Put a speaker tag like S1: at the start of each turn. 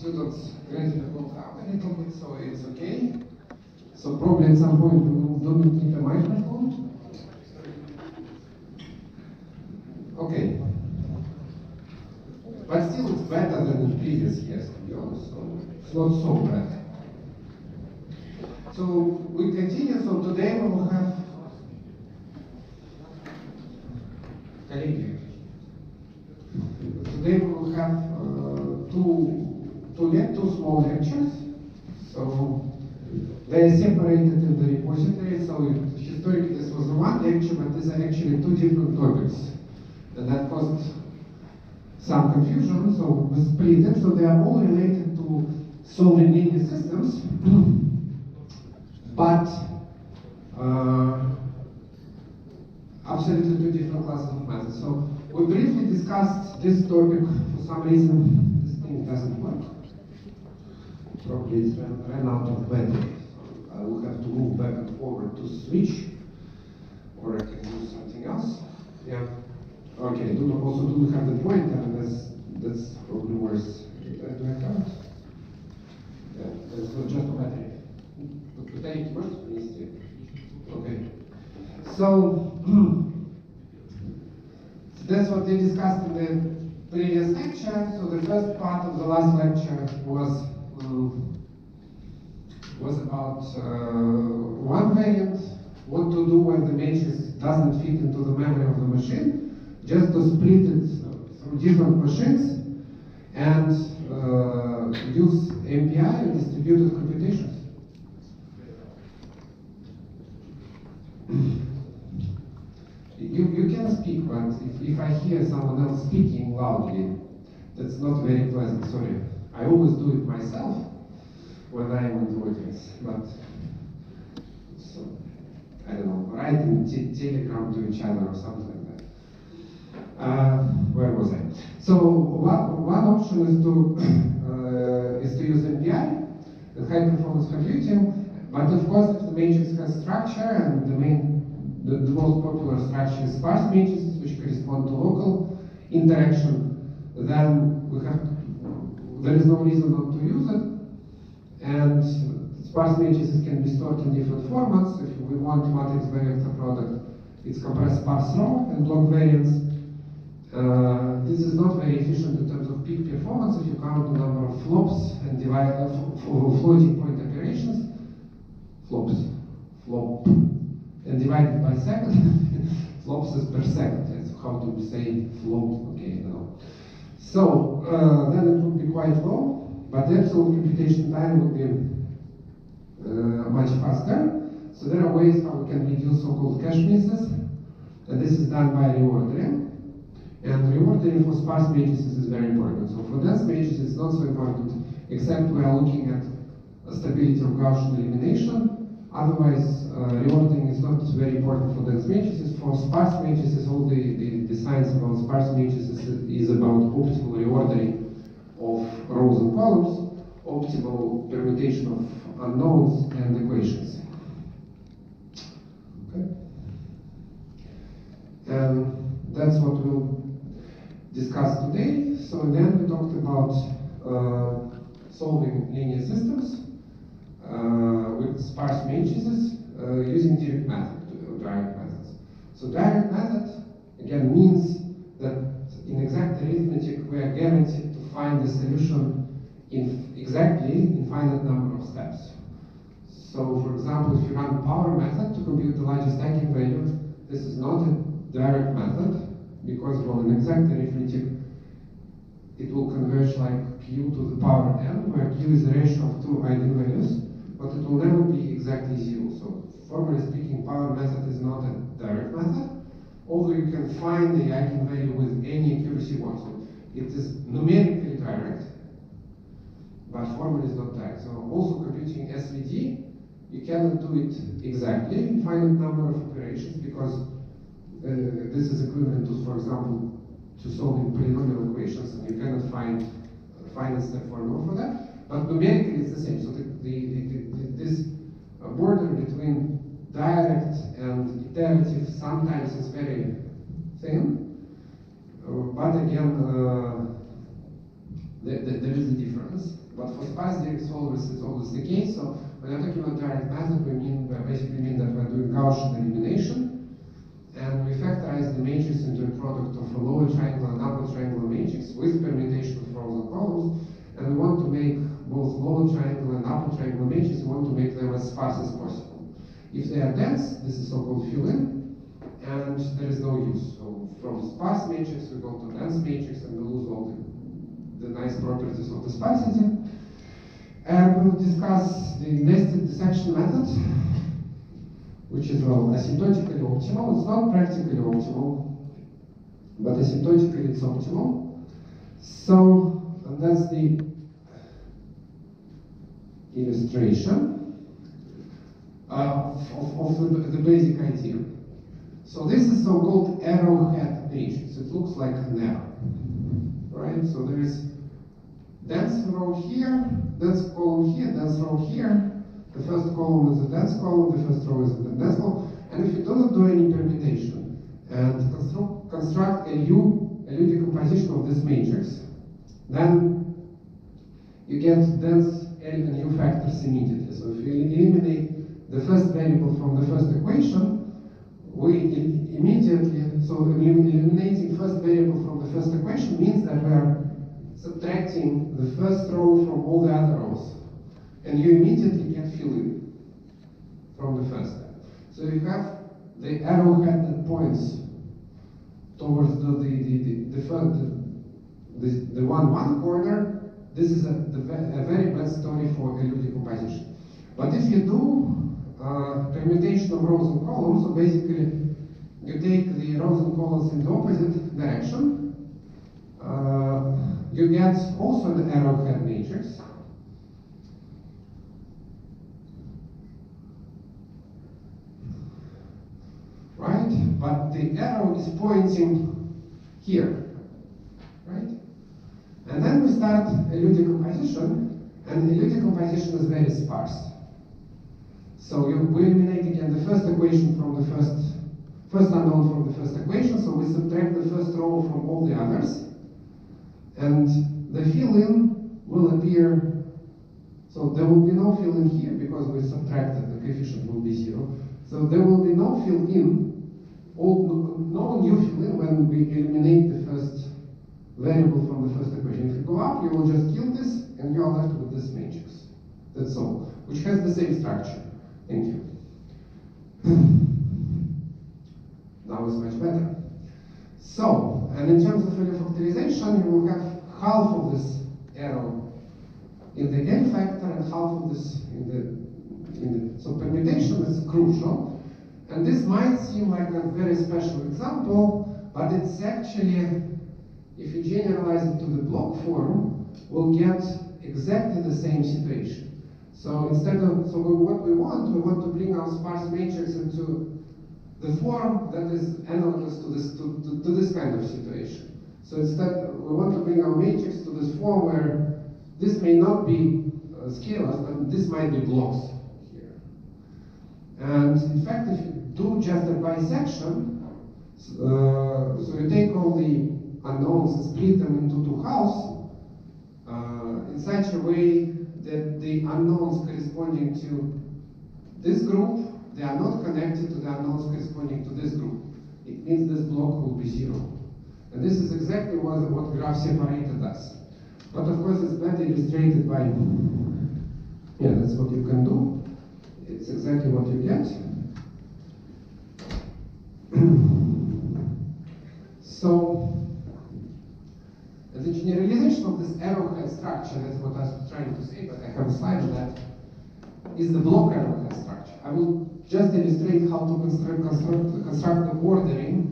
S1: students gradually hold up a little bit, so it's okay. So probably at some point we don't need a microphone. Okay. But still it's better than in previous years, to be honest, so it's not so bad. So we continue, so today we will have Today we will have two small lectures. So they are separated in the repository. So historically this was one lecture, but these are actually two different topics, and that caused some confusion. So we split them. So they are all related to solving linear systems, but absolutely two different classes of methods. So we briefly discussed this topic. For some reason, this thing doesn't work. Probably it's ran out of battery. So I will have to move back and forward to switch, or I can do something else. Yeah. Okay. Also do have the pointer, and that's probably worse. Do I have it? Yeah. That's not just a battery. But worse. Okay. So that's what they discussed in the previous lecture. So the first part of the last lecture was about one variant, what to do when the matrix doesn't fit into the memory of the machine, just to split it through different machines and use MPI and distributed computations. You can speak, but if I hear someone else speaking loudly, that's not very pleasant, sorry. I always do it myself when I'm in the audience, but so, I don't know, writing telegram to each other or something like that. Where was I? So one option is to use MPI, and high performance computing, but of course if the matrix has structure, and the most popular structure is sparse matrices, which correspond to local interaction, then there is no reason not to use it. And sparse matrices can be stored in different formats. If we want matrix by vector product, it's compressed sparse raw and block variants. This is not very efficient in terms of peak performance if you count the number of flops and divide floating point operations. Flop, and divided by second. Flops is per second. That's how to say flop. Okay, no. So then it would be quite low, but the absolute computation time would be much faster. So there are ways how we can reduce so-called cache misses, and this is done by reordering. And reordering for sparse matrices is very important. So for dense matrices, it's not so important, except we are looking at stability of Gaussian elimination. Otherwise, reordering is not very important for dense matrices. For sparse matrices, all the science about sparse matrices is about optimal reordering of rows and columns, optimal permutation of unknowns and equations. Okay. And that's what we'll discuss today. So then we talked about solving linear systems with sparse matrices using direct methods. So direct method again means that in exact arithmetic we are guaranteed to find the solution in exactly infinite number of steps. So for example, if you run power method to compute the largest eigenvalue, this is not a direct method, because from an exact arithmetic it will converge like q to the power n, where q is the ratio of two eigenvalues, but it will never be exactly zero. So formally speaking, power method is not a direct method, although you can find the eigenvalue with any accuracy you want. So it is numerically direct, but formally is not direct. So also computing SVD, you cannot do it exactly, infinite number of operations, because this is equivalent to, for example, to solving polynomial equations, and you cannot find a finite step formula for that. But numerically it's the same. So this border between direct and iterative sometimes is very thin, but again, there is a difference. But for sparse direct solvers, it's always the case. So when I'm talking about direct method, we basically mean that we're doing Gaussian elimination, and we factorize the matrix into a product of a lower triangular and upper triangular matrix with permutation of rows and columns. And we want to make both lower triangular and upper triangular matrices, we want to make them as sparse as possible. If they are dense, this is so-called fill-in, and there is no use. So from sparse matrix, we go to dense matrix, and we lose all the nice properties of the sparsity. And we'll discuss the nested dissection method, which is, well, asymptotically optimal. It's not practically optimal, but asymptotically it's optimal. So that's the illustration of the basic idea. So this is so-called arrowhead matrix. It looks like an arrow, right? So there is dense row here, dense column here, dense row here. The first column is a dense column, the first row is a dense column. And if you do not do any permutation and construct a U decomposition of this matrix, then you get dense L and U factors immediately. So if you eliminate the first variable from the first equation, we immediately, so eliminating first variable from the first equation means that we are subtracting the first row from all the other rows, and you immediately get fill-in from the first step. So you have the arrowhead that points towards the 1-1 corner. This is a very bad story for LU decomposition. But if you do permutation of rows and columns, so basically you take the rows and columns in the opposite direction, you get also an arrowhead matrix. Right? But the arrow is pointing here. Right? And then we start LU decomposition, and LU decomposition is very sparse. So we eliminate again the first equation from the first unknown from the first equation, so we subtract the first row from all the others, and the fill-in will appear, so there will be no fill-in here because we subtracted, the coefficient will be 0. So there will be no fill-in, no new fill-in when we eliminate the first variable from the first equation. If you go up, you will just kill this, and you are left with this matrix. That's all, which has the same structure. Thank you. Now it's much better. So, and in terms of value factorization, you will have half of this arrow in the L factor and half of this in the so permutation is crucial. And this might seem like a very special example, but it's actually, if you generalize it to the block form, we'll get exactly the same situation. So instead of, so what we want to bring our sparse matrix into the form that is analogous to this kind of situation. So instead, we want to bring our matrix to this form where this may not be scalars, but this might be blocks here. And in fact, if you do just a bisection, so you take all the unknowns and split them into two halves in such a way that the unknowns corresponding to this group, they are not connected to the unknowns corresponding to this group. It means this block will be 0. And this is exactly what graph separator does. But of course it's better illustrated by, yeah, that's what you can do. It's exactly what you get. So, the generalization of this arrowhead structure, that's what I was trying to say, but I have a slide on that, is the block arrowhead structure. I will just illustrate how to construct the ordering